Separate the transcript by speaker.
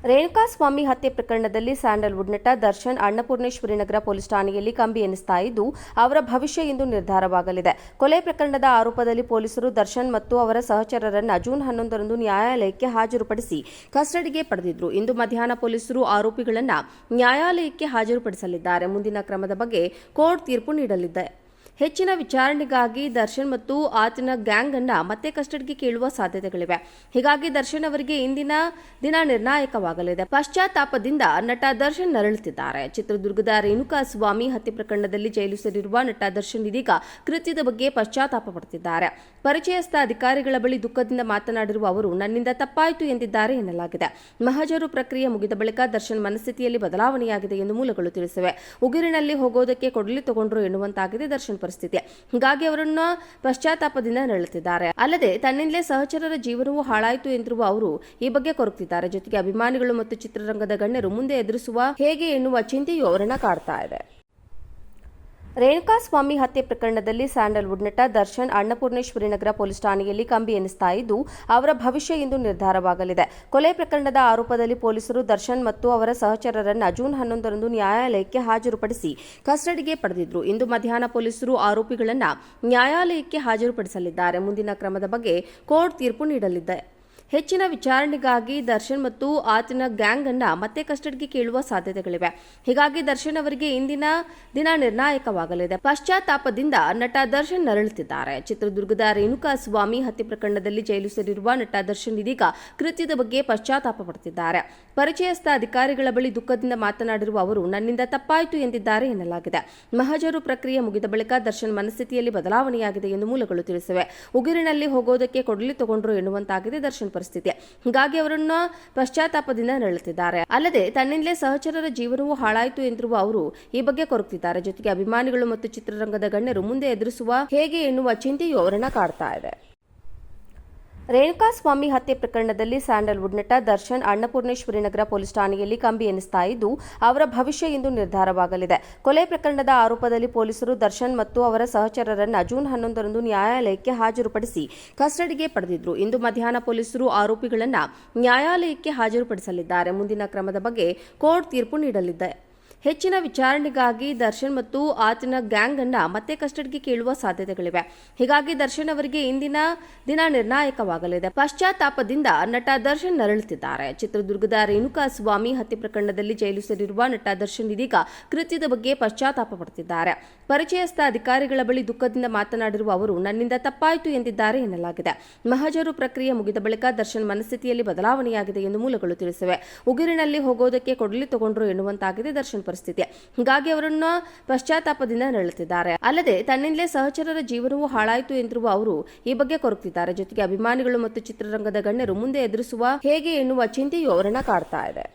Speaker 1: ರೇಣುಕಾಸ್ವಾಮಿ ಹತ್ಯೆ ಪ್ರಕರಣದಲ್ಲಿ ಸ್ಯಾಂಡಲ್ವುಡ್ ನಟ ದರ್ಶನ್ ಅನ್ನಪೂರ್ಣೇಶ್ವರಿ ನಗರ ಪೊಲೀಸ್ ಠಾಣೆಯಲ್ಲಿ ಕಂಬಿ ಎನಿಸ್ತಾ ಇದ್ದು, ಅವರ ಭವಿಷ್ಯ ಇಂದು ನಿರ್ಧಾರವಾಗಲಿದೆ. ಕೊಲೆ ಪ್ರಕರಣದ ಆರೋಪದಲ್ಲಿ ಪೊಲೀಸರು ದರ್ಶನ್ ಮತ್ತು ಅವರ ಸಹಚರರನ್ನು ಜೂನ್ 11ರಂದು ನ್ಯಾಯಾಲಯಕ್ಕೆ ಹಾಜರುಪಡಿಸಿ ಕಸ್ಟಡಿಗೆ ಪಡೆದಿದ್ರು. ಇಂದು ಮಧ್ಯಾಹ್ನ ಪೊಲೀಸರು ಆರೋಪಿಗಳನ್ನು ನ್ಯಾಯಾಲಯಕ್ಕೆ ಹಾಜರುಪಡಿಸಲಿದ್ದಾರೆ. ಮುಂದಿನ ಕ್ರಮದ ಬಗ್ಗೆ ಕೋರ್ಟ್ ತೀರ್ಪು ನೀಡಲಿದೆ. ಹೆಚ್ಚಿನ ವಿಚಾರಣೆಗಾಗಿ ದರ್ಶನ್ ಮತ್ತು ಆತನ ಗ್ಯಾಂಗ್ ಅನ್ನ ಮತ್ತೆ ಕಸ್ಟಡಿಗೆ ಕೇಳುವ ಸಾಧ್ಯತೆಗಳಿವೆ. ಹೀಗಾಗಿ ದರ್ಶನ್ ಅವರಿಗೆ ಇಂದಿನ ದಿನ ನಿರ್ಣಾಯಕವಾಗಲಿದೆ. ಪಶ್ಚಾತ್ತಾಪದಿಂದ ನಟ ದರ್ಶನ್ ನರಳುತ್ತಿದ್ದಾರೆ. ಚಿತ್ರದುರ್ಗದ ರೇಣುಕಾಸ್ವಾಮಿ ಹತ್ಯೆ ಪ್ರಕರಣದಲ್ಲಿ ಜೈಲು ಸೇರಿರುವ ನಟ ದರ್ಶನ್ ಇದೀಗ ಕೃತ್ಯದ ಬಗ್ಗೆ ಪಶ್ಚಾತ್ತಾಪ ಪಡುತ್ತಿದ್ದಾರೆ. ಪರಿಚಯಸ್ಥ ಅಧಿಕಾರಿಗಳ ಬಳಿ ದುಃಖದಿಂದ ಮಾತನಾಡಿರುವ ಅವರು, ನನ್ನಿಂದ ತಪ್ಪಾಯಿತು ಎಂದಿದ್ದಾರೆ ಎನ್ನಲಾಗಿದೆ. ಮಹಜರು ಪ್ರಕ್ರಿಯೆ ಮುಗಿದ ಬಳಿಕ ದರ್ಶನ್ ಮನಸ್ಥಿತಿಯಲ್ಲಿ ಬದಲಾವಣೆಯಾಗಿದೆ ಎಂದು ಮೂಲಗಳು ತಿಳಿಸಿವೆ. ಉಗುರಿನಲ್ಲಿ ಹೋಗೋದಕ್ಕೆ ಕೊಡಲಿ ತಗೊಂಡ್ರು ಎನ್ನುವಂತಾಗಿದೆ ದರ್ಶನ್ ಪರಿಸ್ಥಿತಿ. ಹೀಗಾಗಿ ಅವರನ್ನು ಪಶ್ಚಾತ್ತಾಪದಿಂದ ನರಳುತ್ತಿದ್ದಾರೆ. ಅಲ್ಲದೆ ತನ್ನಿಂದಲೇ ಸಹಚರರ ಜೀವನವೂ ಹಾಳಾಯಿತು ಎಂದಿರುವ ಅವರು ಈ ಬಗ್ಗೆ ಕೊರಗ್ತಿದ್ದಾರೆ. ಜೊತೆಗೆ ಅಭಿಮಾನಿಗಳು ಮತ್ತು ಚಿತ್ರರಂಗದ ಗಣ್ಯರು ಮುಂದೆ ಎದುರಿಸುವ ಹೇಗೆ ಎನ್ನುವ ಚಿಂತೆಯೂ ಅವರನ್ನ ಕಾಡ್ತಾ ಇದೆ. ರೇಣುಕಾಸ್ವಾಮಿ ಹತ್ಯೆ ಪ್ರಕರಣದಲ್ಲಿ ಸ್ಯಾಂಡಲ್ವುಡ್ ನಟ ದರ್ಶನ್ ಅನ್ನಪೂರ್ಣೇಶ್ವರಿ ನಗರ ಪೊಲೀಸ್ ಠಾಣೆಯಲ್ಲಿ ಕಂಬಿ ಎನಿಸ್ತಾ ಇದ್ದು, ಅವರ ಭವಿಷ್ಯ ಇಂದು ನಿರ್ಧಾರವಾಗಲಿದೆ. ಕೊಲೆ ಪ್ರಕರಣದ ಆರೋಪದಲ್ಲಿ ಪೊಲೀಸರು ದರ್ಶನ್ ಮತ್ತು ಅವರ ಸಹಚರರನ್ನು ಜೂನ್ 11ರಂದು ನ್ಯಾಯಾಲಯಕ್ಕೆ ಹಾಜರುಪಡಿಸಿ ಕಸ್ಟಡಿಗೆ ಪಡೆದಿದ್ರು. ಇಂದು ಮಧ್ಯಾಹ್ನ ಪೊಲೀಸರು ಆರೋಪಿಗಳನ್ನು ನ್ಯಾಯಾಲಯಕ್ಕೆ ಹಾಜರುಪಡಿಸಲಿದ್ದಾರೆ. ಮುಂದಿನ ಕ್ರಮದ ಬಗ್ಗೆ ಕೋರ್ಟ್ ತೀರ್ಪು ನೀಡಲಿದೆ. ಹೆಚ್ಚಿನ ವಿಚಾರಣೆಗಾಗಿ ದರ್ಶನ್ ಮತ್ತು ಆತನ ಗ್ಯಾಂಗ್ ಅನ್ನ ಮತ್ತೆ ಕಸ್ಟಡಿಗೆ ಕೇಳುವ ಸಾಧ್ಯತೆಗಳಿವೆ. ಹೀಗಾಗಿ ದರ್ಶನ್ ಅವರಿಗೆ ಇಂದಿನ ದಿನ ನಿರ್ಣಾಯಕವಾಗಲಿದೆ. ಪಶ್ಚಾತ್ತಾಪದಿಂದ ನಟ ದರ್ಶನ್ ನರಳುತ್ತಿದ್ದಾರೆ. ಚಿತ್ರದುರ್ಗದ ರೇಣುಕಾಸ್ವಾಮಿ ಹತ್ಯೆ ಪ್ರಕರಣದಲ್ಲಿ ಜೈಲು ಸೇರಿರುವ ನಟ ದರ್ಶನ್ ಇದೀಗ ಕೃತ್ಯದ ಬಗ್ಗೆ ಪಶ್ಚಾತ್ತಾಪ ಪಡುತ್ತಿದ್ದಾರೆ. ಪರಿಚಯಸ್ಥ ಅಧಿಕಾರಿಗಳ ಬಳಿ ದುಃಖದಿಂದ ಮಾತನಾಡಿರುವ ಅವರು, ನನ್ನಿಂದ ತಪ್ಪಾಯಿತು ಎಂದಿದ್ದಾರೆ ಎನ್ನಲಾಗಿದೆ. ಮಹಜರು ಪ್ರಕ್ರಿಯೆ ಮುಗಿದ ಬಳಿಕ ದರ್ಶನ್ ಮನಸ್ಥಿತಿಯಲ್ಲಿ ಬದಲಾವಣೆಯಾಗಿದೆ ಎಂದು ಮೂಲಗಳು ತಿಳಿಸಿವೆ. ಉಗುರಿನಲ್ಲಿ ಹೋಗೋದಕ್ಕೆ ಕೊಡಲಿ ತಗೊಂಡ್ರು ಎನ್ನುವಂತಾಗಿದೆ ದರ್ಶನ್ ಪರಿಸ್ಥಿತಿ. ಹೀಗಾಗಿ ಅವರನ್ನು ಪಶ್ಚಾತ್ತಾಪದಿಂದ ನರಳುತ್ತಿದ್ದಾರೆ. ಅಲ್ಲದೆ ತನ್ನಿಂದಲೇ ಸಹಚರರ ಜೀವನವೂ ಹಾಳಾಯಿತು ಎಂದಿರುವ ಅವರು ಈ ಬಗ್ಗೆ ಕೊರಗ್ತಿದ್ದಾರೆ. ಜೊತೆಗೆ ಅಭಿಮಾನಿಗಳು ಮತ್ತು ಚಿತ್ರರಂಗದ ಗಣ್ಯರು ಮುಂದೆ ಎದುರಿಸುವ ಹೇಗೆ ಎನ್ನುವ ಚಿಂತೆಯೂ ಅವರನ್ನ ಕಾಡ್ತಾ ಇದೆ. ರೇಣುಕಾಸ್ವಾಮಿ ಹತ್ಯೆ ಪ್ರಕರಣದಲ್ಲಿ ಸ್ಯಾಂಡಲ್ವುಡ್ ನಟ ದರ್ಶನ್ ಅನ್ನಪೂರ್ಣೇಶ್ವರಿ ನಗರ ಪೊಲೀಸ್ ಠಾಣೆಯಲ್ಲಿ ಕಂಬಿ ಎನಿಸ್ತಾ ಇದ್ದು, ಅವರ ಭವಿಷ್ಯ ಇಂದು ನಿರ್ಧಾರವಾಗಲಿದೆ. ಕೊಲೆ ಪ್ರಕರಣದ ಆರೋಪದಲ್ಲಿ ಪೊಲೀಸರು ದರ್ಶನ್ ಮತ್ತು ಅವರ ಸಹಚರರನ್ನು ಜೂನ್ 11ರಂದು ನ್ಯಾಯಾಲಯಕ್ಕೆ ಹಾಜರುಪಡಿಸಿ ಕಸ್ಟಡಿಗೆ ಪಡೆದಿದ್ರು. ಇಂದು ಮಧ್ಯಾಹ್ನ ಪೊಲೀಸರು ಆರೋಪಿಗಳನ್ನು ನ್ಯಾಯಾಲಯಕ್ಕೆ ಹಾಜರುಪಡಿಸಲಿದ್ದಾರೆ. ಮುಂದಿನ ಕ್ರಮದ ಬಗ್ಗೆ ಕೋರ್ಟ್ ತೀರ್ಪು ನೀಡಲಿದೆ. ಹೆಚ್ಚಿನ ವಿಚಾರಣೆಗಾಗಿ ದರ್ಶನ್ ಮತ್ತು ಆತನ ಗ್ಯಾಂಗ್ ಅನ್ನ ಮತ್ತೆ ಕಸ್ಟಡಿಗೆ ಕೇಳುವ ಸಾಧ್ಯತೆಗಳಿವೆ. ಹೀಗಾಗಿ ದರ್ಶನ್ ಅವರಿಗೆ ಇಂದಿನ ದಿನ ನಿರ್ಣಾಯಕವಾಗಲಿದೆ. ಪಶ್ಚಾತ್ತಾಪದಿಂದ ನಟ ದರ್ಶನ್ ನರಳುತ್ತಿದ್ದಾರೆ. ಚಿತ್ರದುರ್ಗದ ರೇಣುಕಾಸ್ವಾಮಿ ಹತ್ಯೆ ಪ್ರಕರಣದಲ್ಲಿ ಜೈಲು ಸೇರಿರುವ ನಟ ದರ್ಶನ್ ಇದೀಗ ಕೃತ್ಯದ ಬಗ್ಗೆ ಪಶ್ಚಾತ್ತಾಪ ಪಡುತ್ತಿದ್ದಾರೆ. ಪರಿಚಯಸ್ಥ ಅಧಿಕಾರಿಗಳ ಬಳಿ ದುಃಖದಿಂದ ಮಾತನಾಡಿರುವ ಅವರು, ನನ್ನಿಂದ ತಪ್ಪಾಯಿತು ಎಂದಿದ್ದಾರೆ ಎನ್ನಲಾಗಿದೆ. ಮಹಜರು ಪ್ರಕ್ರಿಯೆ ಮುಗಿದ ಬಳಿಕ ದರ್ಶನ್ ಮನಸ್ಥಿತಿಯಲ್ಲಿ ಬದಲಾವಣೆಯಾಗಿದೆ ಎಂದು ಮೂಲಗಳು ತಿಳಿಸಿವೆ. ಉಗುರಿನಲ್ಲಿ ಹೋಗೋದಕ್ಕೆ ಕೊಡಲಿ ತಗೊಂಡ್ರು ಎನ್ನುವಂತಾಗಿದೆ ದರ್ಶನ್ ಪರಿಸ್ಥಿತಿ. ಹೀಗಾಗಿ ಅವರನ್ನು ಪಶ್ಚಾತ್ತಾಪದಿಂದ ನರಳುತ್ತಿದ್ದಾರೆ. ಅಲ್ಲದೆ ತನ್ನಿಂದಲೇ ಸಹಚರರ ಜೀವನವೂ ಹಾಳಾಯಿತು ಎಂದಿರುವ ಅವರು ಈ ಬಗ್ಗೆ ಕೊರಗ್ತಿದ್ದಾರೆ. ಜೊತೆಗೆ ಅಭಿಮಾನಿಗಳು ಮತ್ತು ಚಿತ್ರರಂಗದ ಗಣ್ಯರು ಮುಂದೆ ಎದುರಿಸುವ ಹೇಗೆ ಎನ್ನುವ ಚಿಂತೆಯೂ ಅವರನ್ನ ಕಾಡ್ತಾ ಇದೆ.